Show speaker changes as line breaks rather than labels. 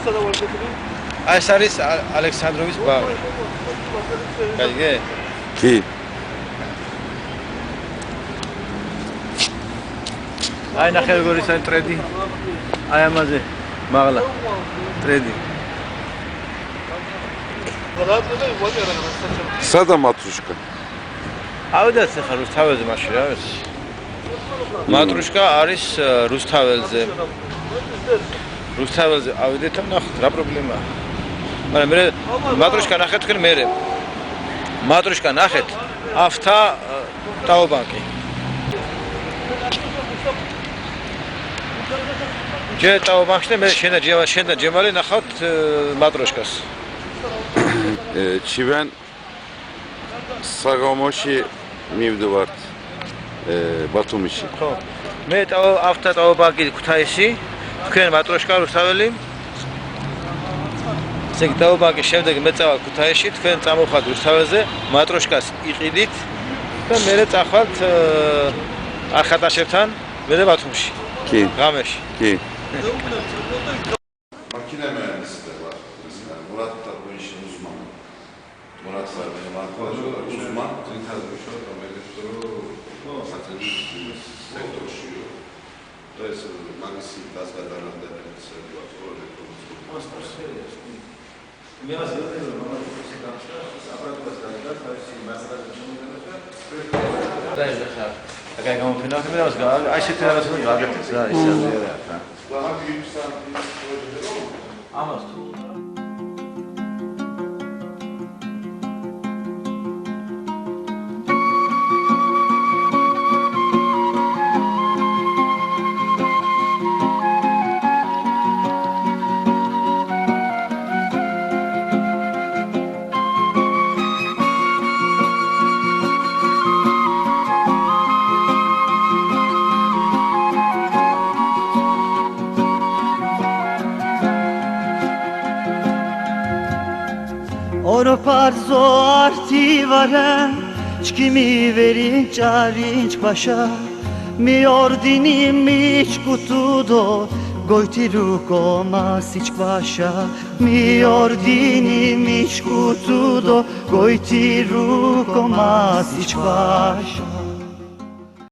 აი ეს არის ალექსანდროვის ბაღი. გაიგე?
კი.
აი ნახე როგორ ის არის ტრედი. აი ამაზე მაღლა ტრედი.
სადა მატრუშკა?
ავიდეთ ახლა რუსთაველზე მაშინ რა ვიცი. მატრუშკა არის რუსთაველზე. რუსთაველზე ავიდეთ და ნახეთ რა პრობლემაა. მაგრამ მე მატრუშკა ნახეთ თქვენ მე. მატრუშკა ნახეთ ავთა ტაობანკი. ჯერ ტაობანკში და მე შენდა ჯემალი ნახავთ მატრუშკას.
ჩვენ საგამოში მივდივართ ბათუმში.
ხო. მე ავთა ტაობანკი ქუთაისში, თქვენ მატრუშკა რუსთაველი. ესე იგი ტაობანკის შემდეგ მე წავალ ქუთაისში, თქვენ წამოვხართ რუსთაველზე, მატრუშკას იყიდით და მე წახვალთ არხატაშევთან, მე ბათუმში.
კი.
ღამეში.
კი.
Makine mühendisliği var. Mesela Murat da bu işin uzmanı. Murat var benim arkadaşım uzman. To jest magazyn gazgadarında
Agora vamos final que nós gravamos. Aí você tem razão, gravamos isso aí.
daha büyük sanatçı projeleri oldu.
Ama
Oroparzo artivara Çkimi verin çarinç paşa Mi ordini miç kutudo Gojtiru komasiç paşa Mi ordini miç kutudo Gojtiru komasiç paşa